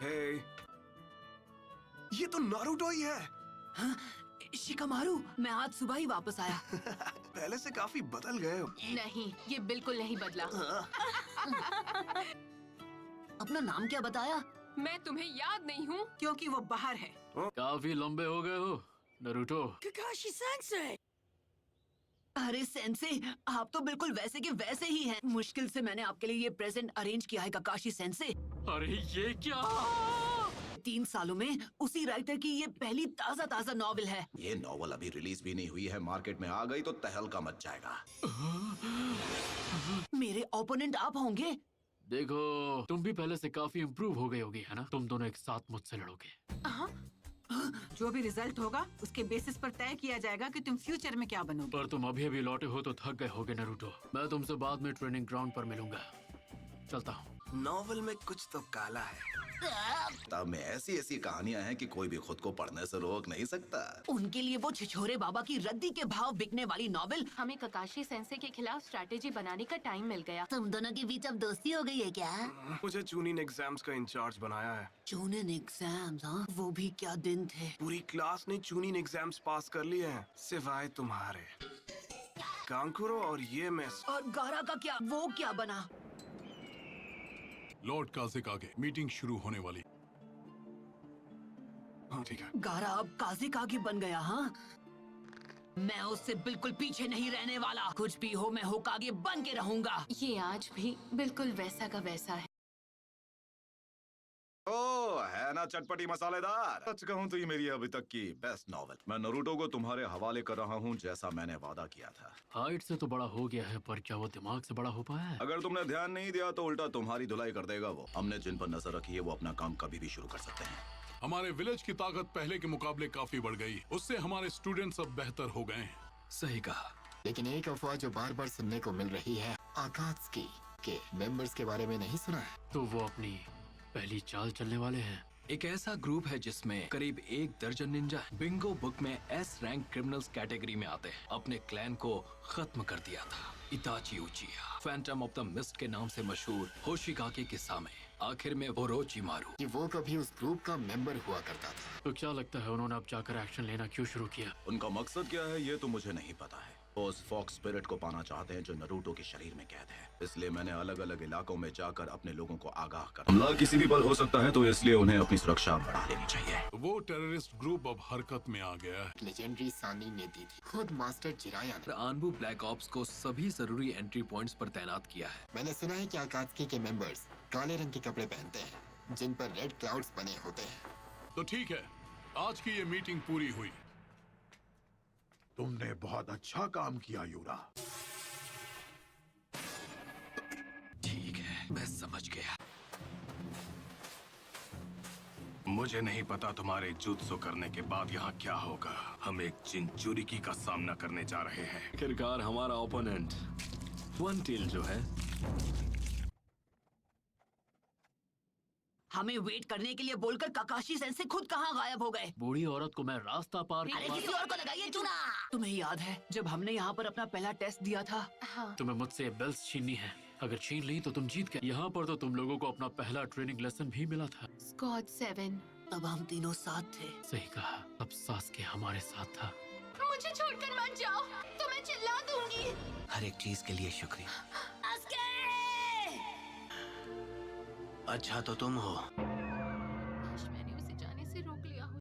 हे, ये तो नारुतो ही है। हाँ? शिकामारू, मैं आज सुबह ही वापस आया। पहले से काफी बदल गए हो। नहीं, ये बिल्कुल नहीं बदला। अपना नाम क्या बताया? मैं तुम्हें याद नहीं हूँ। क्योंकि वो बाहर है। काफी लंबे हो गए हो नारुतो। Kakashi sensei. अरे सेंसे, आप तो बिल्कुल वैसे के वैसे ही हैं। मुश्किल से मैंने आपके लिए ये प्रेजेंट अरेंज किया है काकाशी सेंसे। अरे ये क्या? 3 सालों में उसी राइटर की ये पहली ताजा नॉवेल है। ये नॉवल अभी रिलीज भी नहीं हुई है, मार्केट में आ गई तो तहलका मच जाएगा। मेरे ओपोनेंट आप होंगे। देखो, तुम भी पहले से काफी इम्प्रूव हो गई होगी, है ना? तुम दोनों एक साथ मुझसे लड़ोगे। जो भी रिजल्ट होगा उसके बेसिस पर तय किया जाएगा कि तुम फ्यूचर में क्या बनोगे। पर तुम अभी लौटे हो तो थक गए होगे नारुतो। मैं तुमसे बाद में ट्रेनिंग ग्राउंड पर मिलूंगा। चलता हूँ। नॉवल में कुछ तो काला है। किताब में ऐसी ऐसी कहानियां हैं कि कोई भी खुद को पढ़ने से रोक नहीं सकता। उनके लिए वो छिछोरे बाबा की रद्दी के भाव बिकने वाली नॉवेल। हमें ककाशी सेंसे के खिलाफ स्ट्रैटेजी बनाने का टाइम मिल गया। तुम दोनों के बीच अब दोस्ती हो गई है क्या? मुझे चूनिन एग्जाम्स का इंचार्ज बनाया है। चूनिन एग्जाम्स? हाँ, वो भी क्या दिन थे। पूरी क्लास ने चूनिन एग्जाम्स पास कर लिए हैं, सिवाय तुम्हारे। कांकुरो और ये मिस। और गारा का क्या? वो क्या बना? लॉर्ड काजिक आगे, मीटिंग शुरू होने वाली। हाँ ठीक है। गारा अब काजिकागी बन गया। हाँ, मैं उससे बिल्कुल पीछे नहीं रहने वाला। कुछ भी हो, मैं होकागे बन के रहूंगा। ये आज भी बिल्कुल वैसा का वैसा है। ओ है ना चटपटी मसालेदार। सच कहूँ तो ये मेरी अभी तक की बेस्ट नॉवेल। मैं नारुतो को तुम्हारे हवाले कर रहा हूँ, जैसा मैंने वादा किया था। हाइट से तो बड़ा हो गया है, पर क्या वो दिमाग से बड़ा हो पाया है? अगर तुमने ध्यान नहीं दिया तो उल्टा तुम्हारी धुलाई कर देगा वो। हमने जिन पर नजर रखी है वो अपना काम कभी भी शुरू कर सकते हैं। हमारे विलेज की ताकत पहले के मुकाबले काफी बढ़ गई। उससे हमारे स्टूडेंट्स अब बेहतर हो गए हैं। सही कहा, लेकिन एक अफवाह जो बार बार सुनने को मिल रही है, आकात्सुकी के मेंबर्स के बारे में नहीं सुना है? तो वो अपनी पहली चाल चलने वाले हैं। एक ऐसा ग्रुप है जिसमें करीब 1 दर्जन निंजा बिंगो बुक में एस रैंक क्रिमिनल्स कैटेगरी में आते हैं। अपने क्लैन को खत्म कर दिया था इताची उचिया, फैंटम ऑफ द मिस्ट के नाम से मशहूर होशिकागे के सामने, आखिर में ओरोचिमारू। कि वो कभी उस ग्रुप का मेंबर हुआ करता था। तो क्या लगता है उन्होंने अब जाकर एक्शन लेना क्यों शुरू किया? उनका मकसद क्या है ये तो मुझे नहीं पता है। वो उस फॉक्स स्पिरिट को पाना चाहते हैं जो नारुतो के शरीर में कैद है। इसलिए मैंने अलग अलग इलाकों में जाकर अपने लोगों को आगाह कर। हमला किसी भी पल हो सकता है, तो इसलिए उन्हें अपनी सुरक्षा बढ़ा लेनी चाहिए। वो टेररिस्ट ग्रुप अब हरकत में आ गया है। लेजेंडरी सानी ने दी थी, खुद मास्टर जिराया ने। आनबू ब्लैक ऑप्स को सभी जरूरी एंट्री पॉइंट्स पर तैनात किया है। मैंने सुना है कि आकात्सुकी के मेंबर्स काले रंग के कपड़े पहनते हैं जिन पर रेड क्लाउड्स बने होते हैं। तो ठीक है, आज की ये मीटिंग पूरी हुई। तुमने बहुत अच्छा काम किया यूरा। ठीक है, मैं समझ गया। मुझे नहीं पता तुम्हारे जुत्सु करने के बाद यहाँ क्या होगा। हम एक चिंचुरिकी का सामना करने जा रहे हैं। आखिरकार हमारा ओपोनेंट वन टेल जो है। हमें वेट करने के लिए बोलकर काकाशी सेंसे खुद कहाँ गायब हो गए? बूढ़ी औरत को मैं रास्ता पार अरे किसी और को लगाइए चूना। तुम्हें याद है जब हमने यहाँ पर अपना पहला टेस्ट दिया था? हाँ। तुम्हें मुझसे बेल्स छीननी है। अगर छीन ली तो तुम जीत गए। यहाँ पर तो तुम लोगों को अपना पहला ट्रेनिंग लेसन भी मिला था। स्क्वाड 7। तब हम तीनों साथ थे। सही कहा, अब सास्के हमारे साथ था। मुझे छोड़कर मत जाओ, तो मैं चिल्ला दूंगी। हर एक चीज के लिए शुक्रिया। अच्छा तो तुम हो। काश मैंने उसे जाने से रोक लिया हो।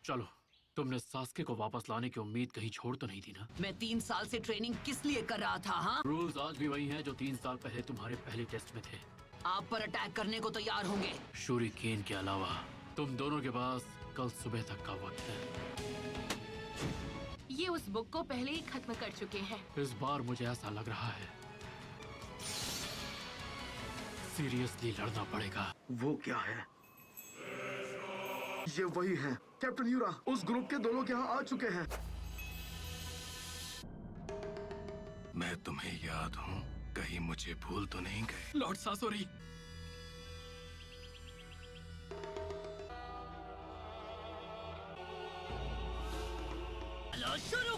चलो, तुमने सास्के को वापस लाने की उम्मीद कहीं छोड़ तो नहीं दी ना? मैं 3 साल से ट्रेनिंग किस लिए कर रहा था? हाँ, रूल्स आज भी वही हैं जो 3 साल पहले तुम्हारे पहले टेस्ट में थे। आप पर अटैक करने को तैयार होंगे। शूरिकेन के अलावा तुम दोनों के पास कल सुबह तक का वक्त है। ये उस बुक को पहले ही खत्म कर चुके हैं। इस बार मुझे ऐसा लग रहा है सीरियसली लड़ना पड़ेगा। वो क्या है? ये वही है कैप्टन यूरा। उस ग्रुप के 2 लोग यहाँ आ चुके हैं। मैं तुम्हें याद हूँ, कहीं मुझे भूल तो नहीं गए? लॉर्ड सासोरी। शुरू